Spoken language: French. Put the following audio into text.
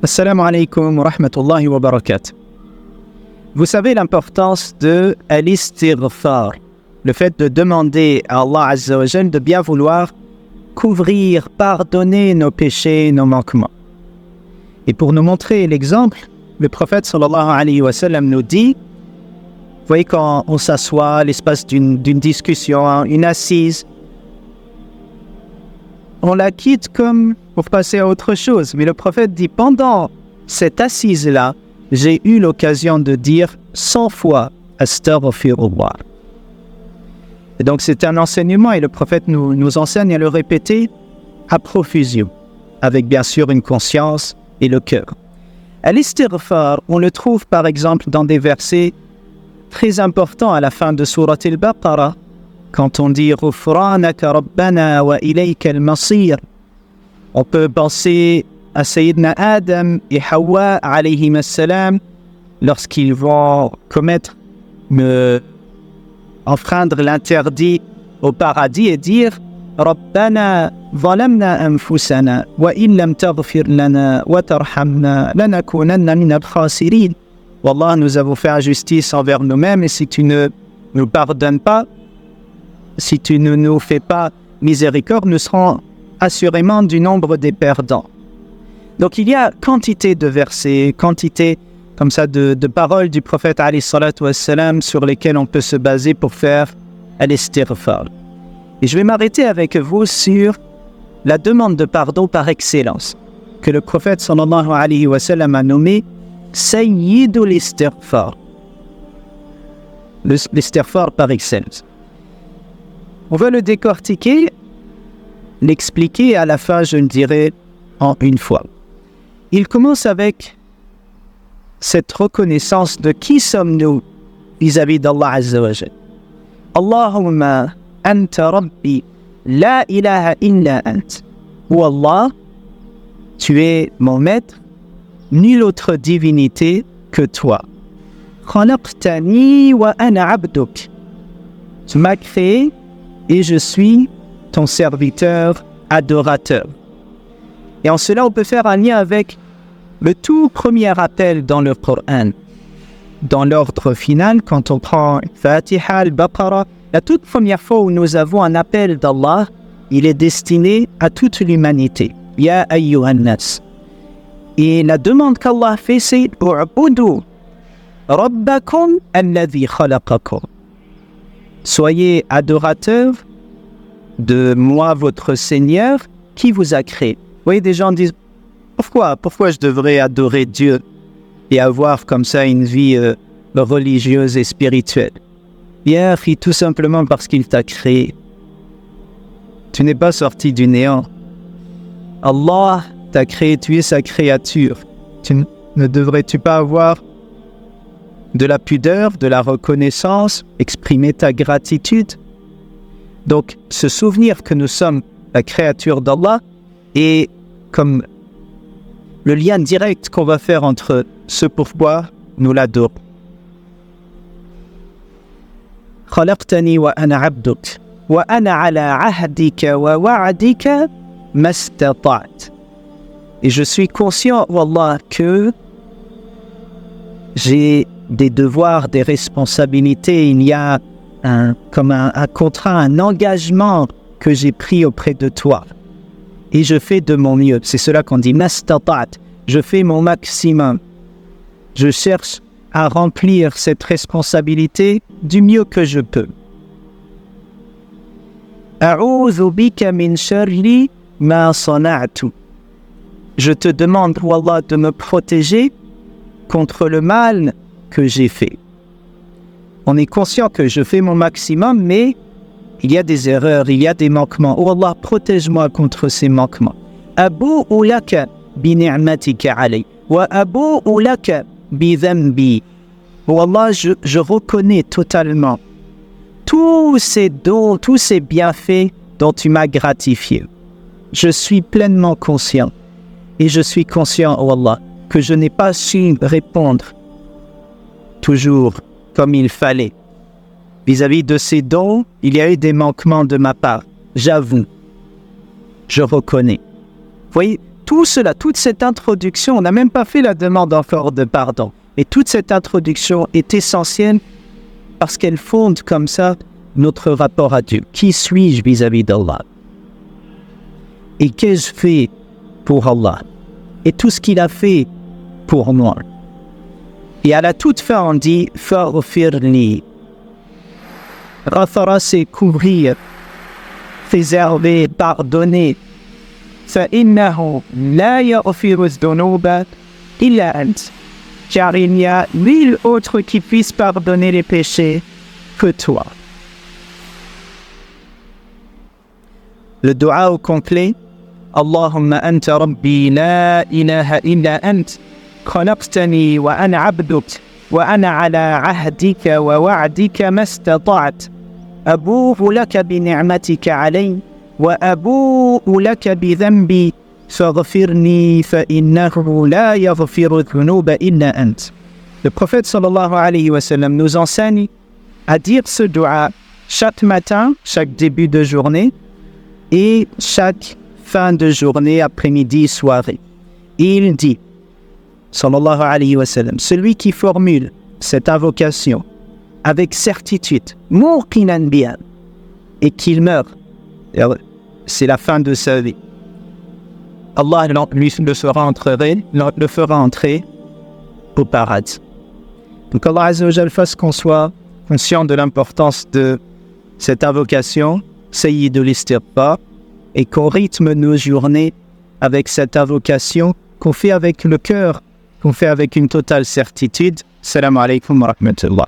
Assalamu alaikum wa rahmatullahi wa barakatuh. Vous savez l'importance de al-istighfar, le fait de demander à Allah Azza wa Jal de bien vouloir couvrir, pardonner nos péchés, nos manquements. Et pour nous montrer l'exemple, le prophète sallallahu alayhi wa sallam nous dit, vous voyez quand on s'assoit à l'espace d'une discussion, une assise, on la quitte comme pour passer à autre chose. Mais le prophète dit, pendant cette assise-là, j'ai eu l'occasion de dire 100 fois « Astaghfirullah ». Et donc c'est un enseignement et le prophète nous enseigne à le répéter à profusion, avec bien sûr une conscience et le cœur. Al-istighfar, on le trouve par exemple dans des versets très importants à la fin de Surat al-Baqarah, quand on dit « Ghufranaka Rabbana wa ilayka al-masir ». On peut penser à Sayyidina Adam et Hawa alayhim as-salam lorsqu'ils vont commettre, enfreindre l'interdit au paradis et dire « Rabbana zalamna anfusana wa illam taghfir lana wa tarhamna lanakunanna min al-khasirin » Wallah, nous avons fait injustice envers nous-mêmes et si tu ne nous pardonnes pas, si tu ne nous fais pas miséricorde, nous serons assurément du nombre des perdants. Donc il y a quantité de versets, quantité comme ça de paroles du prophète alayhi salatu wassalam sur lesquelles on peut se baser pour faire al-istighfar. Et je vais m'arrêter avec vous sur la demande de pardon par excellence, que le prophète sallallahu alayhi wa sallam a nommé Sayyidul istighfar. L'istighfar par excellence. On va le décortiquer, l'expliquer et à la fin je le dirai en une fois. Il commence avec cette reconnaissance de qui sommes-nous vis-à-vis d'Allah Azza wa Jal. Allahumma anta rabbi la ilaha illa ant. Ou Allah, tu es mon maître, nulle autre divinité que toi. Khalaqtani wa ana abduk. Tu m'as créé et je suis ton serviteur adorateur. Et en cela, on peut faire un lien avec le tout premier appel dans le Coran. Dans l'ordre final, quand on prend Fatiha, al-Baqarah, la toute première fois où nous avons un appel d'Allah, il est destiné à toute l'humanité. Ya ayyuhan nas. Et la demande qu'Allah fait, c'est « U'budu rabbakum alladhi khalaqakum » Soyez adorateurs de moi, votre Seigneur, qui vous a créé. Vous voyez, des gens disent, pourquoi je devrais adorer Dieu et avoir comme ça une vie religieuse et spirituelle? Bien, tout simplement parce qu'il t'a créé. Tu n'es pas sorti du néant. Allah t'a créé, tu es sa créature. Ne devrais-tu pas avoir de la pudeur, de la reconnaissance, exprimer ta gratitude? Donc, se souvenir que nous sommes la créature d'Allah est comme le lien direct qu'on va faire entre ce pourquoi nous l'adorons. Khalaqtani wa ana abduk wa ana ala ahdika wa wa'dika mastata'at. Et je suis conscient, wallah, que j'ai des devoirs, des responsabilités. Il y a un contrat, un engagement que j'ai pris auprès de toi. Et je fais de mon mieux. C'est cela qu'on dit mastata'at. Je fais mon maximum. Je cherche à remplir cette responsabilité du mieux que je peux. A'udhu bika min sharri ma sana'tu. Je te demande, wallah, de me protéger contre le mal que j'ai fait. On est conscient que je fais mon maximum, mais il y a des erreurs, il y a des manquements. Oh Allah, protège-moi contre ces manquements. Abou'u laka bi ni'matika alay wa abou'u laka bi dhanbi. Oh Allah, je reconnais totalement tous ces dons, tous ces bienfaits dont tu m'as gratifié. Je suis pleinement conscient. Et je suis conscient, oh Allah, que je n'ai pas su répondre toujours comme il fallait. Vis-à-vis de ces dons, il y a eu des manquements de ma part. J'avoue. Je reconnais. Vous voyez, tout cela, toute cette introduction, on n'a même pas fait la demande encore de pardon. Mais toute cette introduction est essentielle parce qu'elle fonde comme ça notre rapport à Dieu. Qui suis-je vis-à-vis d'Allah? Et qu'ai-je fait pour Allah? Et tout ce qu'il a fait pour moi. Et à la toute fin, on dit « Faghfirli ». Ghafara, c'est couvrir, préserver, pardonner. فَإِنَّهُ لَا يَغْفِرُ الذُّنُوبَ إِلَّا أَنْتَ. Car il n'y a nul autre qui puisse pardonner les péchés que toi. Le dua au complet. Allahumma anta rabbi la ilaha illa ant. خلقتني وأنا عبدك وأنا على عهدك ووعدك ما استطعت أبوء لك بنعمتك علي وأبوء لك بذنبي فاغفرني فإنه لا يغفر الذنوب إلا أنت. Le prophète sallallahu alayhi wa sallam nous enseigne à dire ce dua chaque matin, chaque début de journée et chaque fin de journée, après-midi, soirée. Et il dit, sallallahu alayhi wa sallam, celui qui formule cette invocation avec certitude, muqinan biha, et qu'il meurt, c'est la fin de sa vie. Allah lui le fera entrer au paradis. Donc Allah Azza wa Jal fasse qu'on soit conscient de l'importance de cette invocation, Sayyidul Istighfar, et qu'on rythme nos journées avec cette invocation qu'on fait avec le cœur, qu'on fait avec une totale certitude. Salam alaikum wa rahmatullah.